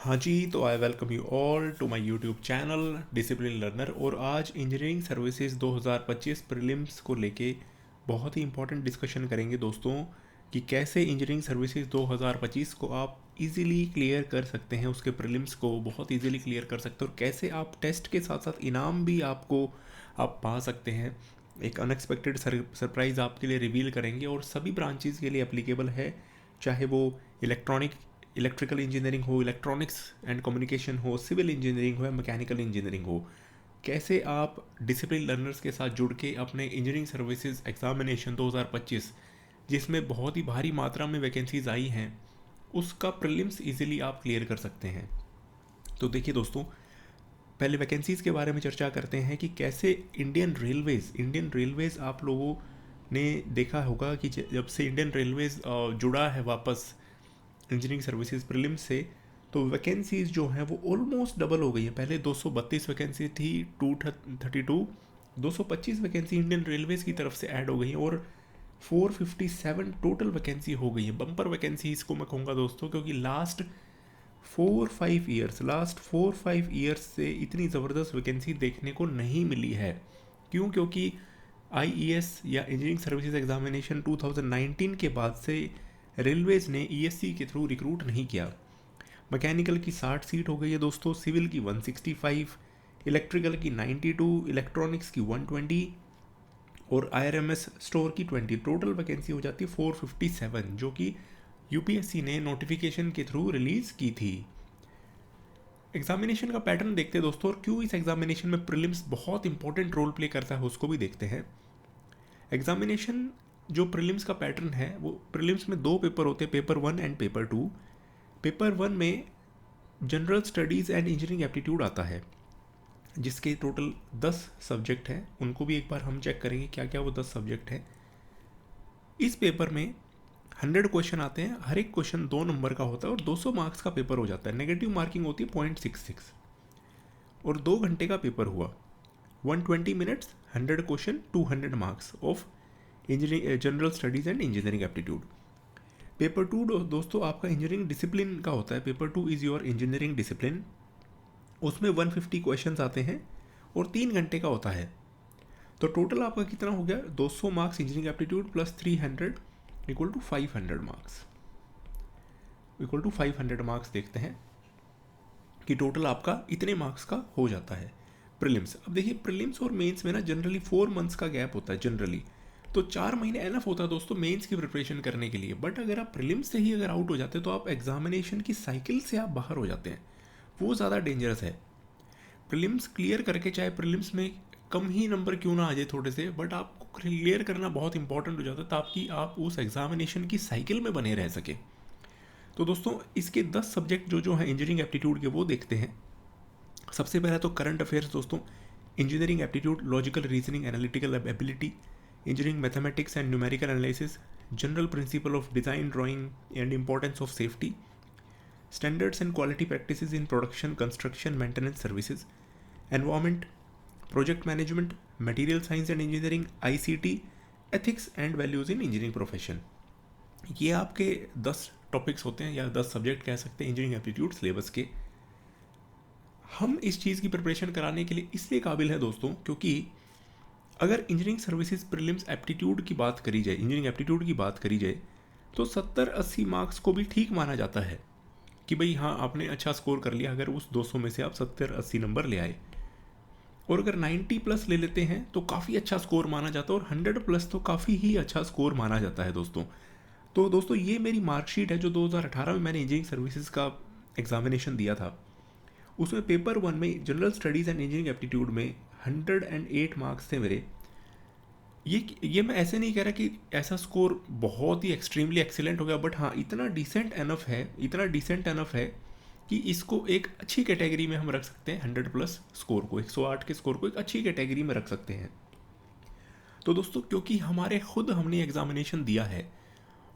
हाँ जी, तो I welcome you all to my YouTube channel discipline learner. और आज इंजीनियरिंग सर्विसेज 2025 प्रीलिम्स को लेके बहुत ही इंपॉर्टेंट डिस्कशन करेंगे दोस्तों कि कैसे इंजीनियरिंग सर्विसेज 2025 को आप इजीली क्लियर कर सकते हैं, उसके प्रीलिम्स को बहुत इजीली क्लियर कर सकते हैं और कैसे आप टेस्ट के साथ साथ इनाम भी आप पा सकते हैं। एक अनएक्सपेक्टेड सरप्राइज़ आपके लिए रिवील करेंगे और सभी ब्रांचेज़ के लिए एप्लीकेबल है, चाहे वो इलेक्ट्रिकल इंजीनियरिंग हो, इलेक्ट्रॉनिक्स एंड कम्युनिकेशन हो, सिविल इंजीनियरिंग हो या मैकेनिकल इंजीनियरिंग हो। कैसे आप डिसिप्लिन लर्नर्स के साथ जुड़ के अपने इंजीनियरिंग सर्विसेज एग्जामिनेशन 2025, जिसमें बहुत ही भारी मात्रा में वैकेंसीज आई हैं, उसका प्रीलिम्स इजीली आप क्लियर कर सकते हैं। तो देखिए दोस्तों, पहले वैकेंसीज़ के बारे में चर्चा करते हैं कि कैसे इंडियन रेलवेज़ आप लोगों ने देखा होगा कि जब से इंडियन रेलवेज़ जुड़ा है वापस इंजीनियरिंग सर्विसेज प्रीलिम्स से, तो वैकेंसीज़ जो हैं वो ऑलमोस्ट डबल हो गई हैं। पहले 232 वैकेंसी थी, 232 225 वैकेंसी इंडियन रेलवेज़ की तरफ से ऐड हो गई हैं और 457 टोटल वैकेंसी हो गई है। बम्पर वैकेंसी इसको मैं कहूँगा दोस्तों, क्योंकि लास्ट 4-5 ईयर्स से इतनी ज़बरदस्त वैकेंसी देखने को नहीं मिली है। क्यों? क्योंकि आईईएस या इंजीनियरिंग सर्विसेज एग्जामिनेशन 2019 के बाद से रेलवेज़ ने ईएससी के थ्रू रिक्रूट नहीं किया। मैकेनिकल की 60 सीट हो गई है दोस्तों, सिविल की 165, इलेक्ट्रिकल की 92, इलेक्ट्रॉनिक्स की 120 और आईआरएमएस स्टोर की 20। टोटल वैकेंसी हो जाती है 457, जो कि यूपीएससी ने नोटिफिकेशन के थ्रू रिलीज़ की थी। एग्जामिनेशन का पैटर्न देखते हैं दोस्तों, और क्यों इस एग्जामिनेशन में प्रीलिम्स बहुत इंपॉर्टेंट रोल प्ले करता है उसको भी देखते हैं। एग्जामिनेशन जो प्रीलिम्स का पैटर्न है, वो प्रीलिम्स में 2 पेपर होते हैं, पेपर 1 एंड पेपर 2। पेपर 1 में general studies and engineering aptitude आता है, जिसके टोटल 10 सब्जेक्ट हैं। उनको भी एक बार हम चेक करेंगे क्या क्या वो 10 सब्जेक्ट हैं। इस पेपर में 100 क्वेश्चन आते हैं, हर एक क्वेश्चन 2 नंबर का होता है और 200 मार्क्स का पेपर हो जाता है। नेगेटिव मार्किंग होती है 0.66 और 2 घंटे का पेपर हुआ। 120 minutes, 100 question, 200 marks of engineering general studies and engineering aptitude. Paper 2 दोस्तों आपका इंजीनियरिंग डिसिप्लिन का होता है। Paper 2 is your engineering discipline. उसमें 150 क्वेश्चंस आते हैं और 3 घंटे का होता है। तो टोटल आपका कितना हो गया? 200 marks engineering aptitude plus 300 equal to 500 marks. Equal to 500 marks देखते हैं कि टोटल आपका इतने मार्क्स का हो जाता है प्रीलिम्स। अब देखिए, प्रीलिम्स और मेंस में ना जनरली 4 मंथ्स का गैप होता है जनरली, तो 4 महीने एनफ होता है दोस्तों मेंस की प्रिपरेशन करने के लिए। बट अगर आप प्रीलिम्स से ही अगर आउट हो जाते हैं तो आप एग्जामिनेशन की साइकिल से आप बाहर हो जाते हैं, वो ज़्यादा डेंजरस है। प्रीलिम्स क्लियर करके, चाहे प्रीलिम्स में कम ही नंबर क्यों ना आ जाए थोड़े से, बट आपको क्लियर करना बहुत इंपॉर्टेंट हो जाता है ताकि आप उस एग्जामिनेशन की साइकिल में बने रह सके। तो दोस्तों, इसके 10 सब्जेक्ट जो हैं इंजीनियरिंग एप्टीट्यूड के, वो देखते हैं। सबसे पहला तो करंट अफेयर्स दोस्तों, engineering aptitude, logical reasoning, analytical ability, engineering mathematics and numerical analysis, general principle of design drawing and importance of safety, standards and quality practices in production, construction, maintenance services, environment, project management, material science and engineering, ICT, ethics and values in engineering profession। ये आपके 10 topics होते हैं या 10 subject कह सकते हैं engineering aptitude syllabus के। हम इस चीज़ की प्रिपरेशन कराने के लिए इसलिए काबिल है दोस्तों, क्योंकि अगर इंजीनियरिंग सर्विसेज प्रीलिम्स एप्टीट्यूड की बात करी जाए, इंजीनियरिंग एप्टीट्यूड की बात करी जाए, तो 70-80 मार्क्स को भी ठीक माना जाता है कि भाई हाँ, आपने अच्छा स्कोर कर लिया अगर उस 200 में से आप 70-80 नंबर ले आए। और अगर 90 प्लस ले लेते हैं तो काफ़ी अच्छा स्कोर माना जाता है और 100 प्लस तो काफ़ी ही अच्छा स्कोर माना जाता है दोस्तों। तो दोस्तों, ये मेरी मार्कशीट है जो 2018 में मैंने इंजीनियरिंग सर्विसेज का एग्जामिनेशन दिया था। उसमें पेपर 1 में general studies and engineering aptitude में 108 मार्क्स थे मेरे। ये मैं ऐसे नहीं कह रहा कि ऐसा स्कोर बहुत ही एक्सट्रीमली एक्सीलेंट हो गया, बट हाँ, इतना डिसेंट एनफ है कि इसको एक अच्छी कैटेगरी में हम रख सकते हैं। 100 प्लस स्कोर को, 108 के स्कोर को एक अच्छी कैटेगरी में रख सकते हैं। तो दोस्तों, क्योंकि हमने एग्जामिनेशन दिया है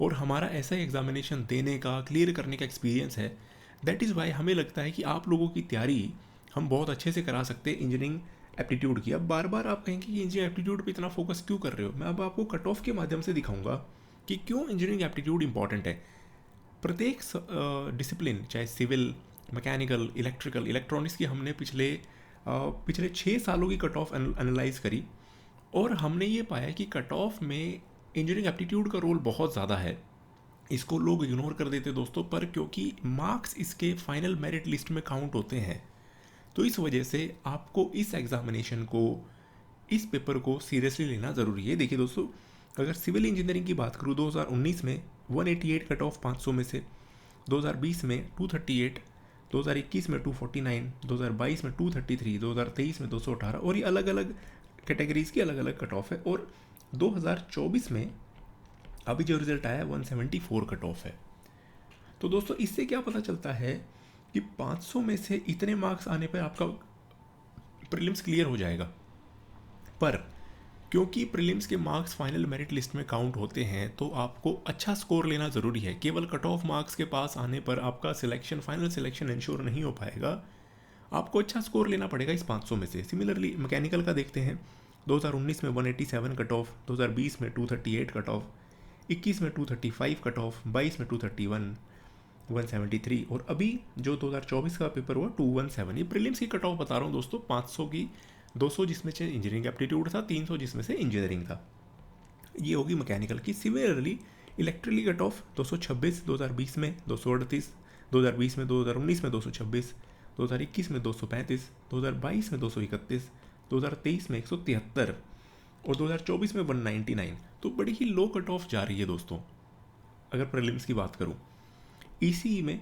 और हमारा ऐसा एग्जामिनेशन देने का, क्लियर करने का एक्सपीरियंस है, दैट इज़ वाई हमें लगता है कि आप लोगों की तैयारी हम बहुत अच्छे से करा सकते हैं इंजीनियरिंग एप्टीट्यूड की। अब बार बार आप कहेंगे कि इंजीनियरिंग एप्टीट्यूड पे इतना फोकस क्यों कर रहे हो। मैं अब आपको कट ऑफ के माध्यम से दिखाऊंगा कि क्यों इंजीनियरिंग एप्टीट्यूड इंपॉर्टेंट है। प्रत्येक डिसिप्लिन, चाहे सिविल, मैकेनिकल, इलेक्ट्रिकल, इलेक्ट्रॉनिक्स की हमने पिछले 6 सालों की कट ऑफ एनालाइज करी और हमने ये पाया कि कट ऑफ में इंजीनियरिंग एप्टीट्यूड का रोल बहुत ज़्यादा है। इसको लोग इग्नोर कर देते दोस्तों, पर क्योंकि मार्क्स इसके फाइनल मेरिट लिस्ट में काउंट होते हैं, तो इस वजह से आपको इस एग्जामिनेशन को, इस पेपर को सीरियसली लेना ज़रूरी है। देखिए दोस्तों, अगर सिविल इंजीनियरिंग की बात करूँ 2019 में 188 कट ऑफ 500 में से, 2020 में 238, 2021 में 249, 2022 में 233, 2023 में 218 और ये अलग अलग कैटेगरीज की अलग अलग कट ऑफ है। और 2024 में अभी जो रिजल्ट आया है 174 कट ऑफ है। तो दोस्तों इससे क्या पता चलता है कि 500 में से इतने मार्क्स आने पर आपका प्रीलिम्स क्लियर हो जाएगा। पर क्योंकि प्रीलिम्स के मार्क्स फाइनल मेरिट लिस्ट में काउंट होते हैं, तो आपको अच्छा स्कोर लेना ज़रूरी है। केवल कट ऑफ मार्क्स के पास आने पर आपका सिलेक्शन, फाइनल सिलेक्शन इंश्योर नहीं हो पाएगा। आपको अच्छा स्कोर लेना पड़ेगा इस 500 में से। सिमिलरली मैकेनिकल का देखते हैं, 2019 में 187 कट ऑफ, 2020 में 238 कट ऑफ, 21 में 235 कट ऑफ, 22 में 231, 173 और अभी जो 2024 का पेपर हुआ 217। ये प्रीलिम्स की कट ऑफ बता रहा हूँ दोस्तों, 500 की 200 जिसमें से इंजीनियरिंग एप्टीट्यूड था, 300 जिसमें से इंजीनियरिंग था। ये होगी मैकेनिकल की। सिमिलरली इलेक्ट्रिकली कट ऑफ 226 2020 में, 238 2020 में, 2019 में 226, 2021 में 235, 2022 में 231, 2023 में 173 और 2024 में 199। तो बड़ी ही लो कट ऑफ जा रही है दोस्तों। अगर प्रीलिम्स की बात करूँ, ईसीई में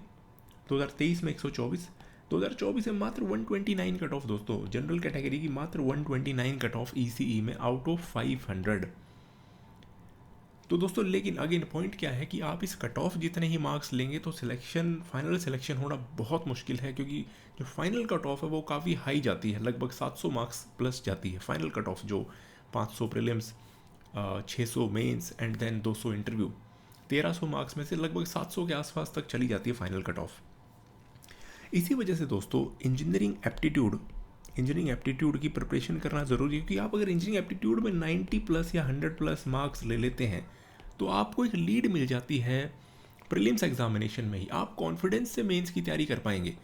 2023 में 124, 2024 में मात्र 129 कट ऑफ दोस्तों। जनरल कैटेगरी की मात्र 129 कट ऑफ ईसीई में आउट ऑफ 500। तो दोस्तों लेकिन अगेन पॉइंट क्या है कि आप इस कट ऑफ जितने ही मार्क्स लेंगे तो सिलेक्शन, फाइनल सिलेक्शन होना बहुत मुश्किल है, क्योंकि जो फाइनल कट ऑफ है वो काफ़ी हाई जाती है, लगभग 700 मार्क्स प्लस जाती है फाइनल कट ऑफ। जो 500 prelims, 600 mains and then 200 interview, 1300 marks में से लगभग 700 के आसपास तक चली जाती है फाइनल कट ऑफ। इसी वजह से दोस्तों इंजीनियरिंग एप्टीट्यूड की प्रिपरेशन करना ज़रूरी है, क्योंकि आप अगर इंजीनियरिंग एप्टीट्यूड में 90 प्लस या 100 प्लस मार्क्स ले लेते हैं तो आपको एक लीड मिल जाती है प्रीलिम्स एग्जामिनेशन में ही। आप कॉन्फिडेंस से मेंस की तैयारी कर पाएंगे।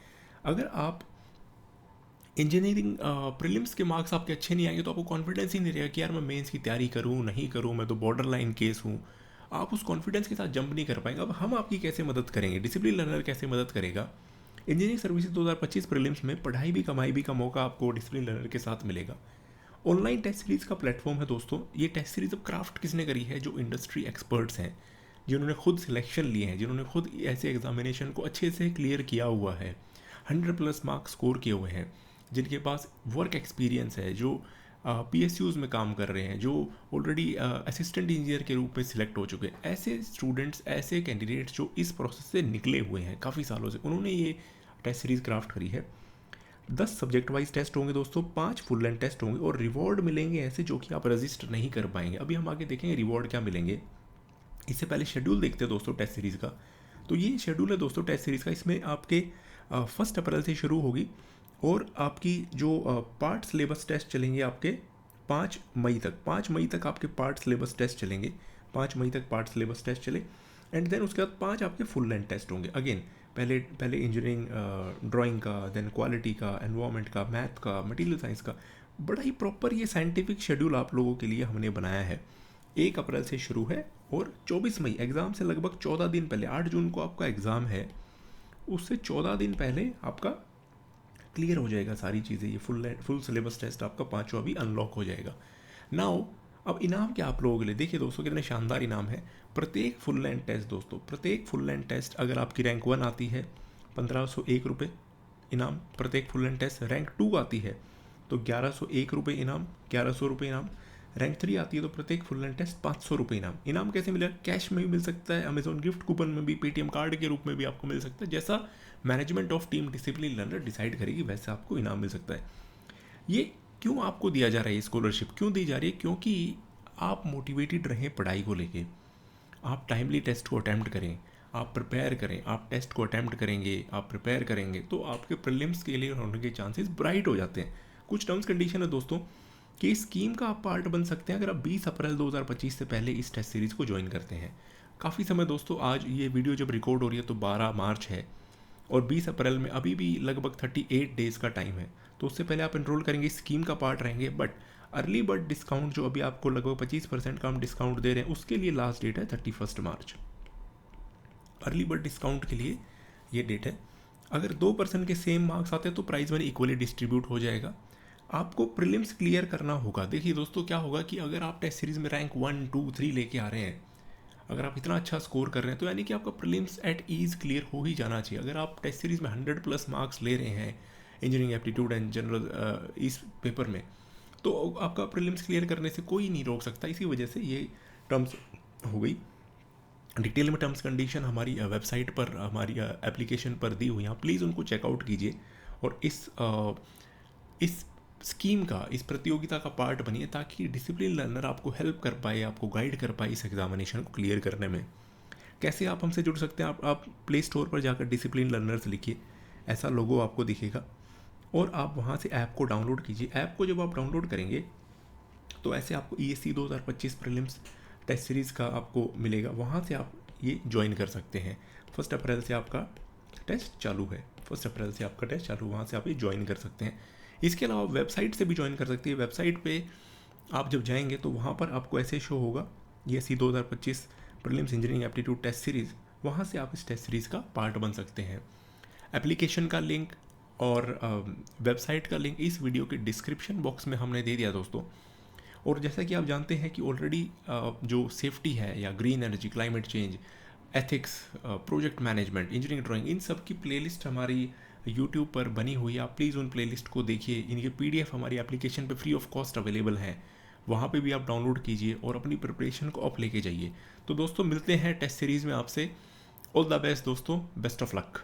अगर आप इंजीनियरिंग प्रीलिम्स के मार्क्स आपके अच्छे नहीं आएंगे तो आपको कॉन्फिडेंस ही नहीं रहेगा कि यार मैं मेंस की तैयारी करूँ नहीं करूँ, मैं तो बॉर्डर लाइन केस हूँ। आप उस कॉन्फिडेंस के साथ जंप नहीं कर पाएंगे। अब हम आपकी कैसे मदद करेंगे, डिसिप्लिन लर्नर कैसे मदद करेगा? इंजीनियरिंग सर्विसेज 2025 प्रीलिम्स में पढ़ाई भी कमाई भी का मौका आपको डिसिप्लिन लर्नर के साथ मिलेगा। ऑनलाइन टेस्ट सीरीज का प्लेटफॉर्म है दोस्तों। ये टेस्ट सीरीज अब क्राफ्ट किसने करी है? जो इंडस्ट्री एक्सपर्ट्स हैं, जिन्होंने खुद सिलेक्शन लिए हैं, जिन्होंने खुद ऐसे एग्जामिनेशन को अच्छे से क्लियर किया हुआ है, 100 प्लस मार्क्स स्कोर किए हुए हैं, जिनके पास वर्क एक्सपीरियंस है, जो PSUs में काम कर रहे हैं, जो ऑलरेडी असिस्टेंट इंजीनियर के रूप में सिलेक्ट हो चुके हैं। ऐसे स्टूडेंट्स, ऐसे कैंडिडेट्स जो इस प्रोसेस से निकले हुए हैं काफ़ी सालों से, उन्होंने ये टेस्ट सीरीज क्राफ्ट करी है। 10 सब्जेक्ट वाइज टेस्ट होंगे दोस्तों, 5 फुल लेंथ टेस्ट होंगे और रिवॉर्ड मिलेंगे ऐसे जो कि आप रजिस्टर नहीं कर पाएंगे। अभी हम आगे देखेंगे रिवॉर्ड क्या मिलेंगे। इससे पहले शेड्यूल देखते हैं दोस्तों टेस्ट सीरीज़ का। तो ये शेड्यूल है दोस्तों टेस्ट सीरीज़ का। इसमें आपके 1 अप्रैल से शुरू होगी और आपकी जो पार्ट सिलेबस टेस्ट चलेंगे आपके 5 मई तक। 5 मई तक आपके पार्ट सिलेबस टेस्ट चलेंगे। 5 मई तक पार्ट सिलेबस टेस्ट चले एंड देन उसके बाद 5 आपके फुल लेंथ टेस्ट होंगे। अगेन पहले इंजीनियरिंग ड्राइंग का, देन क्वालिटी का, एनवायरनमेंट का, मैथ का, मटेरियल साइंस का, बड़ा ही प्रॉपर ये साइंटिफिक शेड्यूल आप लोगों के लिए हमने बनाया है। 1 अप्रैल से शुरू है और 24 मई एग्ज़ाम से लगभग 14 दिन पहले, 8 जून को आपका एग्ज़ाम है, उससे 14 दिन पहले आपका क्लियर हो जाएगा सारी चीज़ें। ये फुल सिलेबस टेस्ट आपका 5वां भी अनलॉक हो जाएगा। नाउ अब इनाम क्या आप लोगों के लिए? देखिए दोस्तों कितने शानदार इनाम है। प्रत्येक फुल लेंथ टेस्ट दोस्तों, प्रत्येक फुल लेंथ टेस्ट अगर आपकी रैंक 1 आती है 1501 रुपये इनाम प्रत्येक फुल लेंथ टेस्ट। रैंक 2 आती है तो 1101 रुपये इनाम, 1100 रुपये इनाम। रैंक 3 आती है तो प्रत्येक फुल लेंथ टेस्ट 500 रुपये इनाम। इनाम कैसे मिलेगा? कैश में भी मिल सकता है, अमेजॉन गिफ्ट कूपन में भी, पेटीएम कार्ड के रूप में भी आपको मिल सकता है। जैसा management of team discipline learner decide करेगी वैसे आपको इनाम मिल सकता है। ये क्यों आपको दिया जा रहा है? ये स्कॉलरशिप क्यों दी जा रही है? क्योंकि आप मोटिवेटेड रहें पढ़ाई को लेके, आप टाइमली टेस्ट को अटैम्प्ट करें, आप प्रिपेयर करें। आप टेस्ट को अटैम्प्ट करेंगे, आप प्रिपेयर करेंगे तो आपके प्रीलिम्स के लिए होने के चांसेस ब्राइट हो जाते हैं। कुछ टर्म्स कंडीशन है दोस्तों कि इस स्कीम का आप पार्ट बन सकते हैं अगर आप 20 अप्रैल 2025 से पहले इस टेस्ट सीरीज़ को ज्वाइन करते हैं। काफ़ी समय दोस्तों, आज ये वीडियो जब रिकॉर्ड हो रही है तो 12 मार्च है, और 20 अप्रैल में अभी भी लगभग 38 डेज़ का टाइम है, तो उससे पहले आप इनरोल करेंगे, स्कीम का पार्ट रहेंगे। बट अर्ली बर्ड डिस्काउंट जो अभी आपको लगभग 25% का हम डिस्काउंट दे रहे हैं, उसके लिए लास्ट डेट है 31 मार्च। अर्ली बर्ड डिस्काउंट के लिए ये डेट है। अगर 2% के सेम मार्क्स आते हैं तो प्राइज मनी इक्वली डिस्ट्रीब्यूट हो जाएगा। आपको प्रीलिम्स क्लियर करना होगा। देखिए दोस्तों, क्या होगा कि अगर आप टेस्ट सीरीज़ में रैंक 1, 2, 3 लेके आ रहे हैं, अगर आप इतना अच्छा स्कोर कर रहे हैं, तो यानी कि आपका प्रीलिम्स एट ईज़ क्लियर हो ही जाना चाहिए। अगर आप टेस्ट सीरीज़ में 100+ मार्क्स ले रहे हैं इंजीनियरिंग एप्टीट्यूड एंड जनरल इस पेपर में, तो आपका प्रीलिम्स क्लियर करने से कोई नहीं रोक सकता। इसी वजह से ये टर्म्स हो गई। डिटेल में टर्म्स कंडीशन हमारी वेबसाइट पर, हमारी एप्लीकेशन पर दी हुई हैं, आप प्लीज़ उनको चेकआउट कीजिए और इस स्कीम का, इस प्रतियोगिता का पार्ट बनिए, ताकि डिसिप्लिन लर्नर आपको हेल्प कर पाए, आपको गाइड कर पाए इस एग्जामिनेशन को क्लियर करने में। कैसे आप हमसे जुड़ सकते हैं? आप प्ले स्टोर पर जाकर डिसिप्लिन लर्नर्स लिखिए, ऐसा लोगो आपको दिखेगा, और आप वहाँ से ऐप को डाउनलोड कीजिए। ऐप को जब आप डाउनलोड करेंगे तो ऐसे आपको ESC 2025 प्रीलिम्स टेस्ट सीरीज़ का आपको मिलेगा, वहाँ से आप ये ज्वाइन कर सकते हैं। 1 अप्रैल से आपका टेस्ट चालू है, 1 अप्रैल से आपका टेस्ट चालू, वहाँ से आप ये ज्वाइन कर सकते हैं। इसके अलावा वेबसाइट से भी ज्वाइन कर सकते हैं। वेबसाइट पे आप जब जाएंगे तो वहाँ पर आपको ऐसे शो होगा ESC 2025 prelims engineering aptitude test series, वहाँ से आप इस टेस्ट सीरीज़ का पार्ट बन सकते हैं। एप्लीकेशन का लिंक और वेबसाइट का लिंक इस वीडियो के डिस्क्रिप्शन बॉक्स में हमने दे दिया दोस्तों। और जैसा कि आप जानते हैं कि ऑलरेडी जो सेफ्टी है, या green energy, climate change, ethics, project management, engineering drawing, इन सब की प्लेलिस्ट हमारी यूट्यूब पर बनी हुई है। आप प्लीज़ उन प्लेलिस्ट को देखिए। इनके PDF हमारी एप्लीकेशन पे फ्री ऑफ कॉस्ट अवेलेबल हैं, वहाँ पे भी आप डाउनलोड कीजिए और अपनी प्रिपरेशन को अप लेके जाइए। तो दोस्तों, मिलते हैं टेस्ट सीरीज़ में आपसे। ऑल द बेस्ट दोस्तों, बेस्ट ऑफ लक।